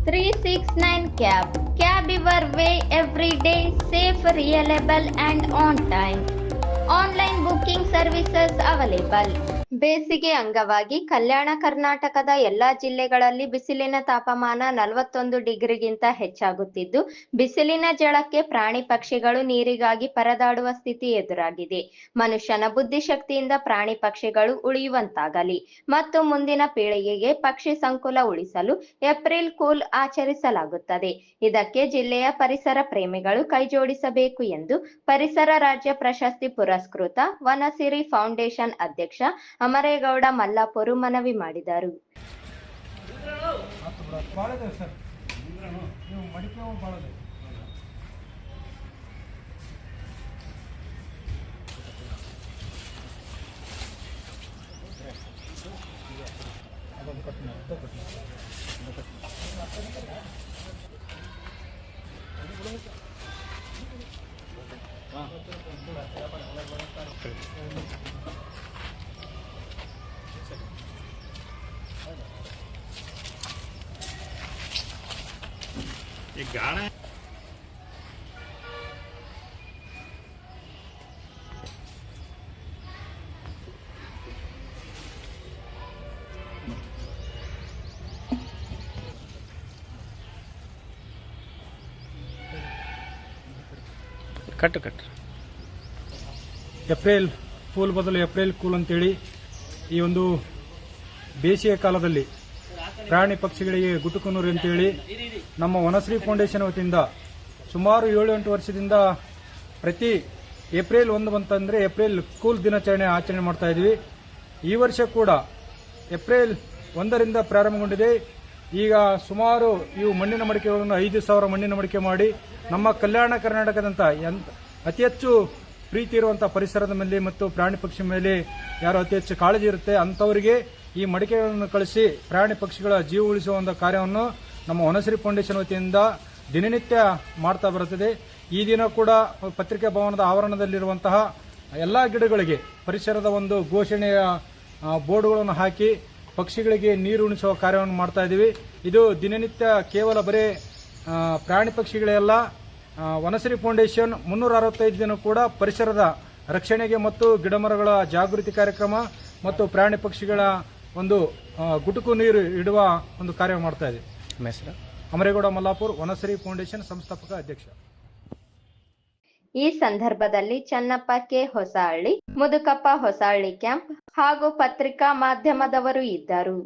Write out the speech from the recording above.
369 Cab. Cab your way every day, safe, reliable and on time. Online booking services available. ಬೇಸಿಗೆ ಅಂಗವಾಗಿ ಕಲ್ಯಾಣ ಕರ್ನಾಟಕದ ಎಲ್ಲಾ ಜಿಲ್ಲೆಗಳಲ್ಲಿ ಬಿಸಿಲಿನ ತಾಪಮಾನ 41 ಡಿಗ್ರಿಗಿಂತ ಹೆಚ್ಚಾಗುತ್ತಿದ್ದು, ಬಿಸಿಲಿನ ಝಳಕ್ಕೆ ಪ್ರಾಣಿ ಪಕ್ಷಿಗಳು ನೀರಿಗಾಗಿ ಪರದಾಡುವ ಸ್ಥಿತಿ ಎದುರಾಗಿದೆ. ಮನುಷ್ಯನ ಬುದ್ಧಿಶಕ್ತಿಯಿಂದ ಪ್ರಾಣಿ ಪಕ್ಷಿಗಳು ಉಳಿಯುವಂತಾಗಲಿ ಮತ್ತು ಮುಂದಿನ ಪೀಳಿಗೆಗೆ ಪಕ್ಷಿ ಸಂಕುಲ ಉಳಿಸಲು ಏಪ್ರಿಲ್ ಕೂಲ್ ಆಚರಿಸಲಾಗುತ್ತದೆ. ಇದಕ್ಕೆ ಜಿಲ್ಲೆಯ ಪರಿಸರ ಪ್ರೇಮಿಗಳು ಕೈಜೋಡಿಸಬೇಕು ಎಂದು ಪರಿಸರ ರಾಜ್ಯ ಪ್ರಶಸ್ತಿ ಪುರಸ್ಕೃತ ವನಸಿರಿ ಫೌಂಡೇಶನ್ ಅಧ್ಯಕ್ಷ ಅಮರೇಗೌಡ ಮಲ್ಲಾಪುರ ಮನವಿ ಮಾಡಿದರು. ये गाना ಕಟ್ ಏಪ್ರಿಲ್ ಫೂಲ್ ಬದಲು ಏಪ್ರಿಲ್ ಕೂಲ್ ಅಂತೇಳಿ ಈ ಒಂದು ಬೇಸಿಗೆ ಕಾಲದಲ್ಲಿ ಪ್ರಾಣಿ ಪಕ್ಷಿಗಳಿಗೆ ಗುಟುಕು ನೀರು ಅಂತೇಳಿ ನಮ್ಮ ವನಶ್ರೀ ಫೌಂಡೇಶನ್ ವತಿಯಿಂದ ಸುಮಾರು 7-8 ವರ್ಷದಿಂದ ಪ್ರತಿ ಏಪ್ರಿಲ್ 1 ಬಂತಂದ್ರೆ ಏಪ್ರಿಲ್ ಕೂಲ್ ದಿನಾಚರಣೆ ಆಚರಣೆ ಮಾಡ್ತಾ ಇದ್ವಿ. ಈ ವರ್ಷ ಕೂಡ ಏಪ್ರಿಲ್ 1ರಿಂದ ಪ್ರಾರಂಭಗೊಂಡಿದೆ. ಈಗ ಸುಮಾರು ಇವು ಮಣ್ಣಿನ ಮಡಿಕೆಗಳನ್ನು 5,000 ಮಣ್ಣಿನ ಮಡಿಕೆ ಮಾಡಿ ನಮ್ಮ ಕಲ್ಯಾಣ ಕರ್ನಾಟಕದಂತ ಅತಿ ಹೆಚ್ಚು ಪ್ರೀತಿ ಇರುವಂತಹ ಪರಿಸರದ ಮೇಲೆ ಮತ್ತು ಪ್ರಾಣಿ ಪಕ್ಷಿ ಮೇಲೆ ಯಾರು ಅತಿ ಹೆಚ್ಚು ಕಾಳಜಿ ಇರುತ್ತೆ ಅಂತವರಿಗೆ ಈ ಮಡಿಕೆಗಳನ್ನು ಕಳಿಸಿ ಪ್ರಾಣಿ ಪಕ್ಷಿಗಳ ಜೀವ ಉಳಿಸುವ ಒಂದು ಕಾರ್ಯವನ್ನು ನಮ್ಮ ವನಶ್ರೀ ಫೌಂಡೇಶನ್ ವತಿಯಿಂದ ದಿನನಿತ್ಯ ಮಾಡ್ತಾ ಬರುತ್ತದೆ. ಈ ದಿನ ಕೂಡ ಪತ್ರಿಕಾ ಭವನದ ಆವರಣದಲ್ಲಿರುವಂತಹ ಎಲ್ಲಾ ಗಿಡಗಳಿಗೆ ಪರಿಸರದ ಒಂದು ಘೋಷಣೆಯ ಬೋರ್ಡ್ಗಳನ್ನು ಹಾಕಿ ಪಕ್ಷಿಗಳಿಗೆ ನೀರು ಉಣಿಸುವ ಕಾರ್ಯವನ್ನು ಮಾಡ್ತಾ ಇದ್ದೀವಿ. ಇದು ದಿನನಿತ್ಯ ಕೇವಲ ಬರೀ ಪ್ರಾಣಿ ಪಕ್ಷಿಗಳೆಲ್ಲ ವನಶ್ರೀ ಫೌಂಡೇಶನ್ 365 ದಿನ ಕೂಡ ಪರಿಸರದ ರಕ್ಷಣೆಗೆ ಮತ್ತು ಗಿಡಮರಗಳ ಜಾಗೃತಿ ಕಾರ್ಯಕ್ರಮ ಮತ್ತು ಪ್ರಾಣಿ ಪಕ್ಷಿಗಳ ಒಂದು ಗುಟುಕು ನೀರು ಇಡುವ ಒಂದು ಕಾರ್ಯ ಮಾಡ್ತಾ ಇದೆ. ಅಮರೇಗೌಡ ಮಲ್ಲಾಪುರ ವನಶ್ರೀ ಫೌಂಡೇಶನ್ ಸಂಸ್ಥಾಪಕ ಅಧ್ಯಕ್ಷ. ಈ ಸಂದರ್ಭದಲ್ಲಿ ಚನ್ನಪ್ಪ ಕೆ ಹೊಸಹಳ್ಳಿ, ಮುದುಕಪ್ಪ ಹೊಸಹಳ್ಳಿ ಕ್ಯಾಂಪ್ ಹಾಗೂ ಪತ್ರಿಕಾ ಮಾಧ್ಯಮದವರು ಇದ್ದರು.